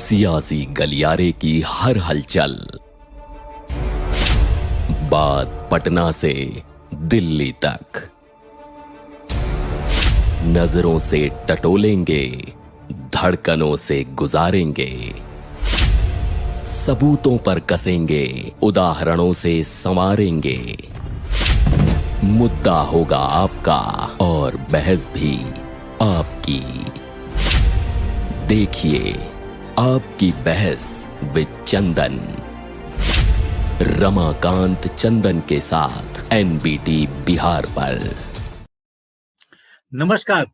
सियासी गलियारे की हर हलचल, बात पटना से दिल्ली तक, नजरों से टटोलेंगे, धड़कनों से गुजारेंगे, सबूतों पर कसेंगे, उदाहरणों से संवारेंगे। मुद्दा होगा आपका और बहस भी आपकी। देखिए आपकी बहस विद चंदन, रमाकांत चंदन के साथ एनबीटी बिहार पर। नमस्कार,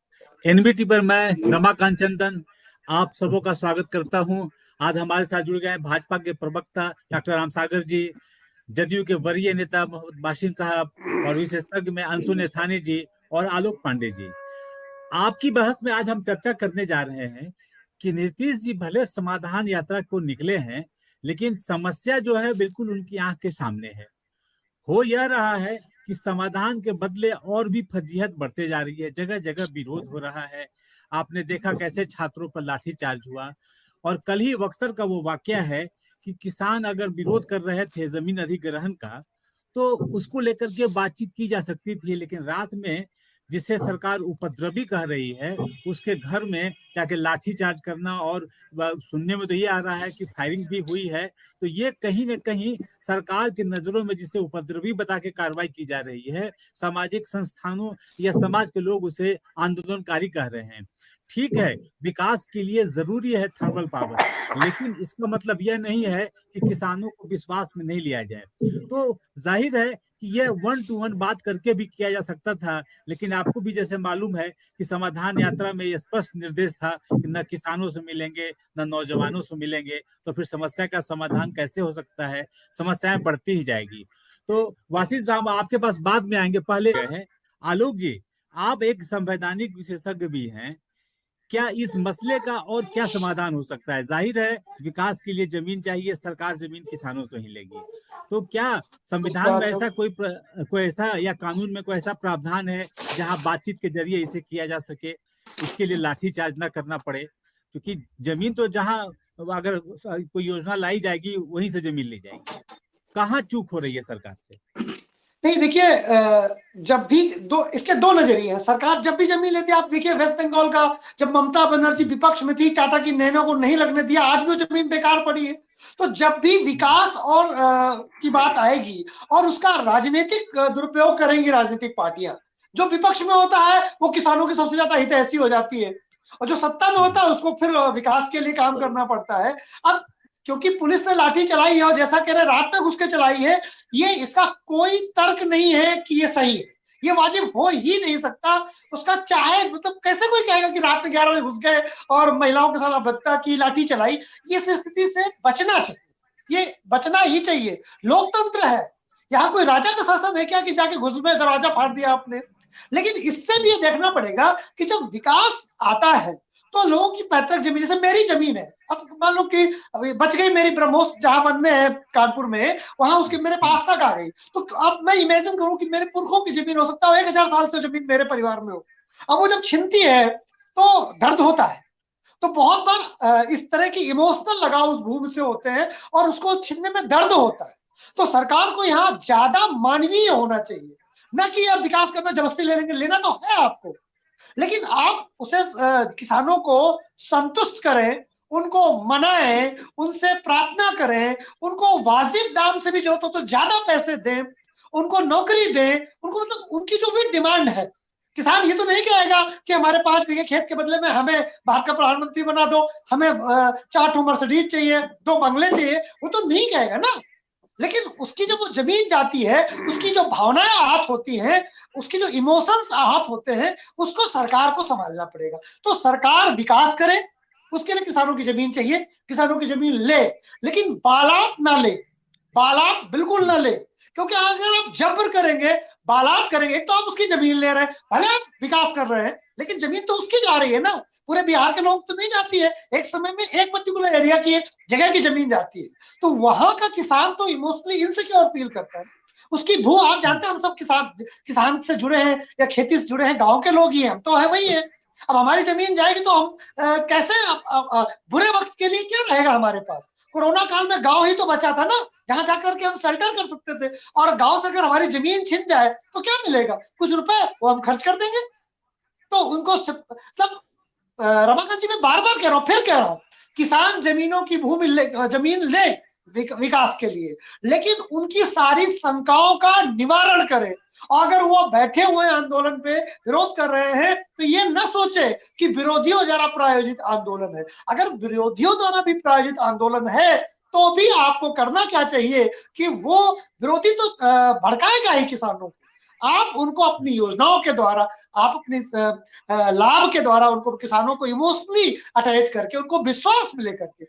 एनबीटी पर मैं रमाकांत चंदन आप सबों का स्वागत करता हूं। आज हमारे साथ जुड़ गए हैं भाजपा के प्रवक्ता डॉक्टर रामसागर जी, जदयू के वरीय नेता मोहम्मद बाशिम साहब और विशेषज्ञ में अंशु नेथानी जी और आलोक पांडे जी। आपकी बहस में आज हम चर्चा करने जा रहे हैं कि नीतीश जी भले समाधान यात्रा को निकले हैं, लेकिन समस्या जो है बिल्कुल उनकी आंख के सामने है। हो यह रहा है कि समाधान के बदले और भी फजीहत बढ़ते जा रही है, जगह जगह विरोध हो रहा है। आपने देखा कैसे छात्रों पर लाठीचार्ज हुआ, और कल ही बक्सर का वो वाकया है कि किसान अगर विरोध कर रहे थे जमीन अधिग्रहण का, तो उसको लेकर के बातचीत की जा सकती थी, लेकिन रात में जिसे सरकार उपद्रवी कह रही है उसके घर में जाके लाठीचार्ज करना, और सुनने में तो ये आ रहा है कि फायरिंग भी हुई है। तो ये कहीं न कहीं सरकार की नजरों में जिसे उपद्रवी बता के कार्रवाई की जा रही है, सामाजिक संस्थानों या समाज के लोग उसे आंदोलनकारी कह रहे हैं। ठीक है, विकास के लिए जरूरी है थर्मल पावर, लेकिन इसका मतलब यह नहीं है कि किसानों को विश्वास में नहीं लिया जाए। तो जाहिर है कि यह 1 to 1 बात करके भी किया जा सकता था, लेकिन आपको भी जैसे मालूम है कि समाधान यात्रा में यह स्पष्ट निर्देश था कि न किसानों से मिलेंगे न नौजवानों से मिलेंगे, तो फिर समस्या का समाधान कैसे हो सकता है? समस्याएं बढ़ती ही जाएगी। तो वासिफ साहब आपके पास बाद में आएंगे, पहले हैं आलोक जी, आप एक संवैधानिक विशेषज्ञ भी हैं। क्या इस मसले का और क्या समाधान हो सकता है? जाहिर है विकास के लिए जमीन चाहिए, सरकार जमीन किसानों से ही लेगी। तो क्या संविधान में ऐसा कोई ऐसा या कानून में कोई ऐसा प्रावधान है जहां बातचीत के जरिए इसे किया जा सके, इसके लिए लाठीचार्ज ना करना पड़े? क्योंकि जमीन तो जहां अगर कोई योजना लाई जाएगी वहीं से जमीन ली जाएगी। कहाँ चूक हो रही है सरकार से? नहीं, देखिए, जब भी इसके दो नजरिए हैं। सरकार जब भी जमीन लेती है, आप देखिए वेस्ट बंगाल का, जब ममता बनर्जी विपक्ष में थी, टाटा की नैनो को नहीं लगने दिया, आज भी वो जमीन बेकार पड़ी है। तो जब भी विकास और की बात आएगी और उसका राजनीतिक दुरुपयोग करेंगी राजनीतिक पार्टियां, जो विपक्ष में होता है वो किसानों की सबसे ज्यादा हितैषी हो जाती है, और जो सत्ता में होता है उसको फिर विकास के लिए काम करना पड़ता है। अब क्योंकि पुलिस ने लाठी चलाई है और जैसा कह रहे रात में घुस के चलाई है, ये इसका कोई तर्क नहीं है कि ये सही है, ये वाजिब हो ही नहीं सकता। उसका चाहे मतलब कैसे कोई कहेगा कि रात में 11 बजे घुस गए और महिलाओं के साथ अभद्रता की, लाठी चलाई। ये स्थिति से बचना चाहिए, ये बचना ही चाहिए। लोकतंत्र है, यहाँ कोई राजा का शासन है क्या कि जाके घुस में दरवाजा फाड़ दिया आपने? लेकिन इससे भी ये देखना पड़ेगा कि जब विकास आता है तो लोगों की पैतृक जमीन, जैसे मेरी जमीन है, अब मान लो कि बच गई मेरी ब्रह्मोस, जहां वन में है कानपुर में, वहां उसके मेरे पास तक आ गई, तो अब मैं इमेजिन करूं कि मेरे पुरखों की जमीन हो सकता है 1000 साल से जमीन मेरे परिवार में हो। अब वो जब छिनती है तो दर्द होता है। तो बहुत बार इस तरह की इमोशनल लगाव उस भूमि से होते हैं और उसको छीनने में दर्द होता है। तो सरकार को यहाँ ज्यादा मानवीय होना चाहिए, न कि अब विकास करना जबरदस्ती लेना तो है आपको, लेकिन आप उसे किसानों को संतुष्ट करें, उनको मनाएं, उनसे प्रार्थना करें, उनको वाजिब दाम से भी जो तो ज्यादा पैसे दें, उनको नौकरी दें, उनको मतलब उनकी जो भी डिमांड है। किसान ये तो नहीं कहेगा कि हमारे 5 बीघे खेत के बदले में हमें भारत का प्रधानमंत्री बना दो, हमें 4 मर्सिडीज चाहिए, 2 बंगले चाहिए, वो तो नहीं कहेगा ना। लेकिन उसकी जब वो जमीन जाती है, उसकी जो भावनाएं आहत होती हैं, उसकी जो इमोशंस आहत होते हैं, उसको सरकार को संभालना पड़ेगा। तो सरकार विकास करे, उसके लिए किसानों की जमीन चाहिए, किसानों की जमीन ले, लेकिन बालात ना ले, बालात बिल्कुल ना ले। क्योंकि अगर आप जबर करेंगे, बालात करेंगे, तो आप उसकी जमीन ले रहे हैं, भले आप विकास कर रहे हैं, लेकिन जमीन तो उसकी जा रही है ना, पूरे बिहार के लोग तो नहीं जाती है। एक समय में एक पर्टिकुलर एरिया की एक जगह की जमीन जाती है, तो वहां का किसान तो इमोशनली इनसिक्योर फील करता है। उसकी भू, आप जानते हैं हम सब किसान से जुड़े हैं या खेती से जुड़े हैं, गांव के लोग ही हैं, हम तो है वही है। अब हमारी जमीन जाएगी तो हम कैसे बुरे वक्त के लिए क्या रहेगा हमारे पास? कोरोना काल में गांव ही तो बचा था ना, जहां जाकर के हम शेल्टर कर सकते थे। और गांव से अगर हमारी जमीन छिन जाए तो क्या मिलेगा? कुछ रुपए वो हम खर्च कर देंगे। तो उनको मतलब रमाकांत जी, मैं बार बार कह रहा हूं, फिर कह रहा हूं, किसान जमीनों की जमीन ले विकास के लिए, लेकिन उनकी सारी शंकाओं का निवारण करे। और अगर वो बैठे हुए आंदोलन पे विरोध कर रहे हैं तो ये न सोचे कि विरोधियों द्वारा प्रायोजित आंदोलन है। अगर विरोधियों द्वारा भी प्रायोजित आंदोलन है तो भी आपको करना क्या चाहिए कि वो विरोधी तो भड़काएगा ही किसानों को। आप उनको अपनी योजनाओं के द्वारा, आप अपनी लाभ के द्वारा उनको, किसानों को इमोशनली अटैच करके, उनको विश्वास में लेकर के।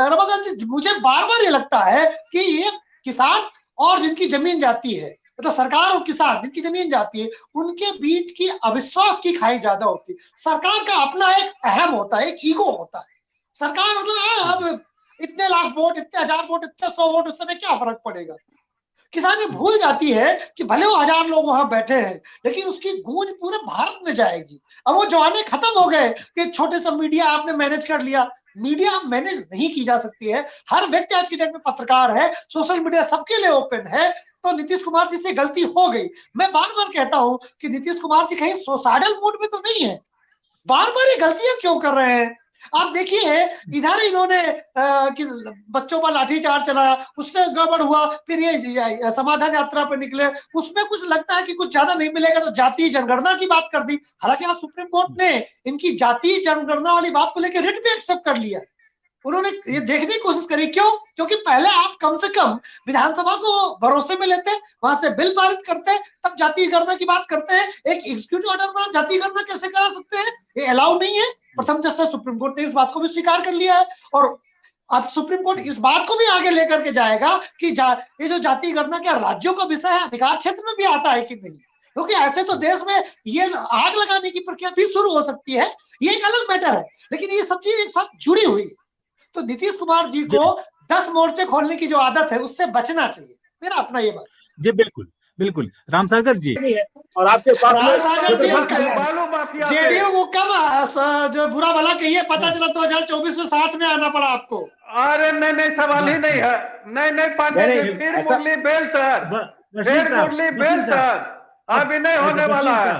रमाकांत जी, मुझे बार बार ये लगता है कि ये किसान और जिनकी जमीन जाती है, मतलब सरकार और किसान जिनकी जमीन जाती है, उनके बीच की अविश्वास की खाई ज्यादा होती है। सरकार का अपना एक अहम होता है, एक ईगो होता है। सरकार मतलब अब इतने लाख वोट, इतने हजार वोट, इतने 100 वोट, उससे में क्या फर्क पड़ेगा? किसान ये भूल जाती है कि भले वो 1000 लोग वहां बैठे हैं, लेकिन उसकी गूंज पूरे भारत में जाएगी। अब वो जमाने खत्म हो गए कि छोटे से मीडिया आपने मैनेज कर लिया। मीडिया मैनेज नहीं की जा सकती है। हर व्यक्ति आज की डेट में पत्रकार है, सोशल मीडिया सबके लिए ओपन है। तो नीतीश कुमार जी से गलती हो गई। मैं बार बार कहता हूं कि नीतीश कुमार जी कहीं सुसाइडल मूड में तो नहीं है। बार बार ये गलतियां क्यों कर रहे हैं? आप देखिए, इधर इन्होंने कि बच्चों पर लाठीचार्ज चलाया, उससे गड़बड़ हुआ, फिर ये समाधान यात्रा पर निकले, उसमें कुछ लगता है कि कुछ ज्यादा नहीं मिलेगा तो जातीय जनगणना की बात कर दी। हालांकि आज सुप्रीम कोर्ट ने इनकी जातीय जनगणना वाली बात को लेकर रिट भी एक्सेप्ट कर लिया। उन्होंने ये देखने की कोशिश करी, क्यों? क्योंकि पहले आप कम से कम विधानसभा को भरोसे में लेते, वहां से बिल पारित करते, तब जातीय गणना की बात करते हैं। एक एग्जीक्यूटिव ऑर्डर पर जातीय गणना कैसे करा सकते हैं? ये अलाउ नहीं है। प्रथम जस्टिस सुप्रीम कोर्ट ने इस बात को भी स्वीकार कर लिया है। और अब सुप्रीम कोर्ट इस बात को भी आगे लेकर के जाएगा कि ये जो जातीय गणना क्या राज्यों का विषय है, अधिकार क्षेत्र में भी आता है कि नहीं? क्योंकि ऐसे तो देश में ये आग लगाने की प्रक्रिया भी शुरू हो सकती है। ये एक अलग मैटर है, लेकिन ये सब चीज एक साथ जुड़ी हुई। तो नीतीश कुमार जी को 10 मोर्चे खोलने की जो आदत है उससे बचना चाहिए, मेरा अपना ये बात। जी बिल्कुल बिल्कुल। रामसागर जी, और आपके पास जेडीयू को कम जो बुरा भला कहिए, पता चला 2024 में साथ में आना पड़ा आपको। अरे नहीं, सवाल ही नहीं है। नहीं पांडे जी, फिर मुरली बेल सर, फिर मुरली बेल सर, अभी नहीं होने वाला है।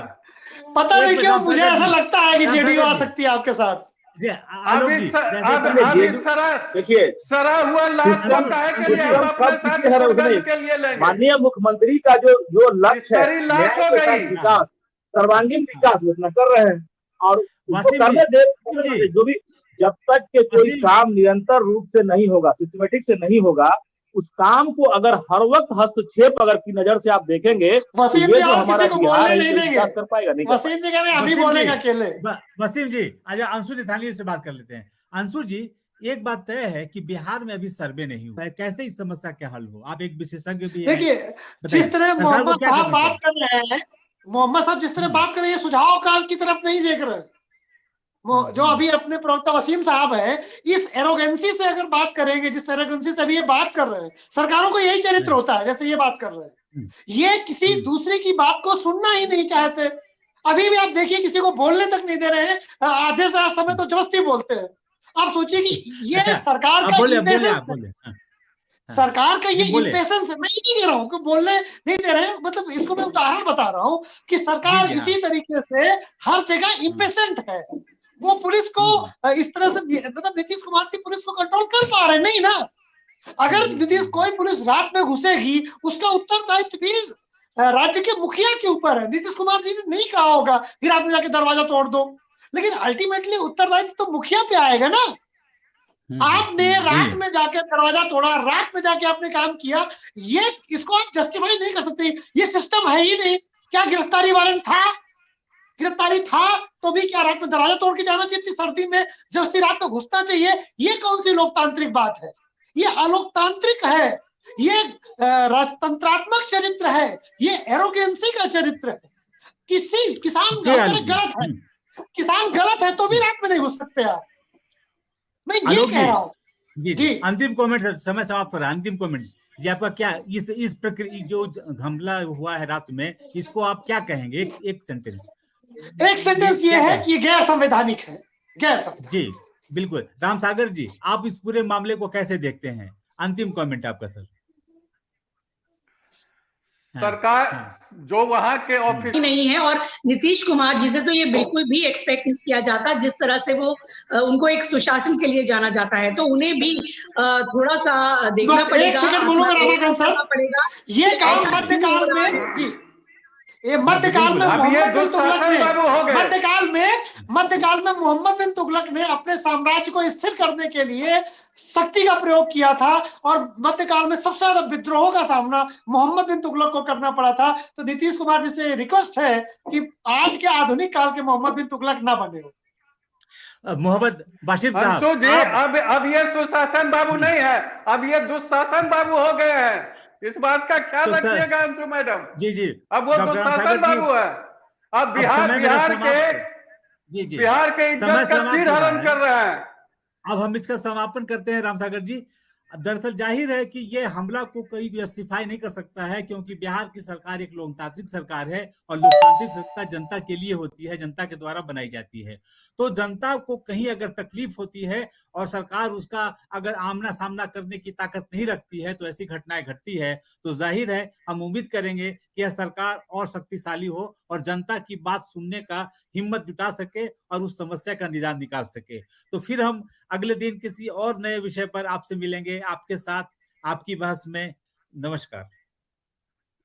पता नहीं क्यों मुझे ऐसा लगता है कि जेडीयू आ सकती है आपके साथ। देखिए, माननीय मुख्यमंत्री का जो लक्ष्य है विकास, सर्वांगीण विकास योजना कर रहे हैं, और करने दे जो भी, जब तक के कोई काम निरंतर रूप से नहीं होगा, सिस्टमेटिक से नहीं होगा, उस काम को अगर हर वक्त हस्तक्षेप अगर की नजर से आप देखेंगे, तो ये जो हमारा बिहार है विकास कर पाएगा नहीं। वसीम जी अभी बोलेगा अकेले। वसीम जी, आज अंशु निथानी से बात कर लेते हैं। अंशु जी, एक बात तय है कि बिहार में अभी सर्वे नहीं हुआ है, कैसे इस समस्या के हल हो? आप एक विशेषज्ञ भी हैं। देखिए, जिस तरह मोहम्मद साहब बात कर रहे हैं, मोहम्मद साहब जिस तरह बात कर रहे हैं, सुझाव काल की तरफ नहीं देख रहे। जो अभी अपने प्रवक्ता वसीम साहब है, इस एरोगेंसी से अगर बात करेंगे, जिस एरोगेंसी से अभी ये बात कर रहे हैं, सरकारों को यही चरित्र होता है जैसे ये बात कर रहे हैं। ये किसी दूसरे की बात को सुनना ही नहीं चाहते। अभी भी आप देखिए, किसी को बोलने तक नहीं दे रहे हैं, आधे से समय तो जबरदस्ती बोलते हैं। आप सोचिए कि ये सरकार का सरकार का ये इम्पेशेंस है। मैं ये नहीं कह रहा हूँ कि बोलने नहीं दे रहे हैं, मतलब इसको मैं उदाहरण बता रहा हूँ कि सरकार इसी तरीके से हर जगह इम्पेशेंट है। वो पुलिस को इस तरह से, मतलब नीतीश कुमार की पुलिस को कंट्रोल कर पा रहे नहीं ना। अगर नीतीश कोई पुलिस रात में घुसेगी, उसका उत्तरदायित्व भी राज्य के मुखिया के ऊपर है। नीतीश कुमार जी ने नहीं कहा होगा कि रात में जाके दरवाजा तोड़ दो, लेकिन अल्टीमेटली उत्तरदायित्व तो मुखिया पे आएगा ना। आपने रात में जाके दरवाजा तोड़ा, रात में जाके आपने काम किया, ये इसको आप जस्टिफाई नहीं कर सकते। ये सिस्टम है ही नहीं। क्या गिरफ्तारी वारंट था? गिरफ्तारी था तो भी क्या रात में दरवाजा तोड़ के जाना चाहिए? सर्दी में जबरदस्ती रात में घुसना चाहिए? ये कौन सी लोकतांत्रिक बात है? ये अलोकतांत्रिक है। ये राजतंत्रात्मक चरित्र है। ये एरोगेंसी का चरित्र है। किसान गलत है, किसान गलत है तो भी रात में नहीं घुस सकते आप। मैं ये कह रहा हूँ। जी, अंतिम कमेंट, समय समाप्त हो रहा है। अंतिम कमेंट जी, आपका क्या इस प्रक्रिया जो हमला हुआ है रात में, इसको आप क्या कहेंगे? एक सेंटेंस। एक सेंटेंस ये है कि गैर संवैधानिक है। गैर संवैधानिक। जी, बिल्कुल। राम सागर जी, आप इस पूरे मामले को कैसे देखते हैं? अंतिम कमेंट आपका सर। सरकार जो वहां के ऑफिस नहीं है, और नीतीश कुमार जी से तो ये बिल्कुल भी एक्सपेक्ट नहीं किया जाता। जिस तरह से वो उनको एक सुशासन के लिए जाना जाता है, तो उन्हें भी थोड़ा सा देखना पड़ेगा। ये काम मध्यकाल में, ये मध्यकाल में मोहम्मद बिन तुगलक ने अपने साम्राज्य को स्थिर करने के लिए शक्ति का प्रयोग किया था, और मध्यकाल में सबसे ज्यादा विद्रोहों का सामना मोहम्मद बिन तुगलक को करना पड़ा था। तो नीतीश कुमार जी से रिक्वेस्ट है कि आज के आधुनिक काल के मोहम्मद बिन तुगलक ना बने हो। मोहम्मद बाशिर साहब, अब ये सुशासन बाबू नहीं है, अब ये दुशासन बाबू हो गए हैं। इस बात का ख्याल रखिएगा अंशु मैडम। जी अब वो दुशासन बाबू है। अब बिहार के इज्जत का सिर हरण कर रहे हैं। अब हम इसका समापन करते हैं राम सागर जी। दरअसल जाहिर है कि ये हमला को कोई जस्टिफाई नहीं कर सकता है, क्योंकि बिहार की सरकार एक लोकतांत्रिक सरकार है, और लोकतांत्रिक सरकार जनता के लिए होती है, जनता के द्वारा बनाई जाती है। तो जनता को कहीं अगर तकलीफ होती है और सरकार उसका अगर आमना सामना करने की ताकत नहीं रखती है, तो ऐसी घटनाएं घटती है। तो जाहिर है हम उम्मीद करेंगे कि यह सरकार और शक्तिशाली हो और जनता की बात सुनने का हिम्मत जुटा सके और उस समस्या का निदान निकाल सके। तो फिर हम अगले दिन किसी और नए विषय पर आपसे मिलेंगे, आपके साथ आपकी बहस में। नमस्कार।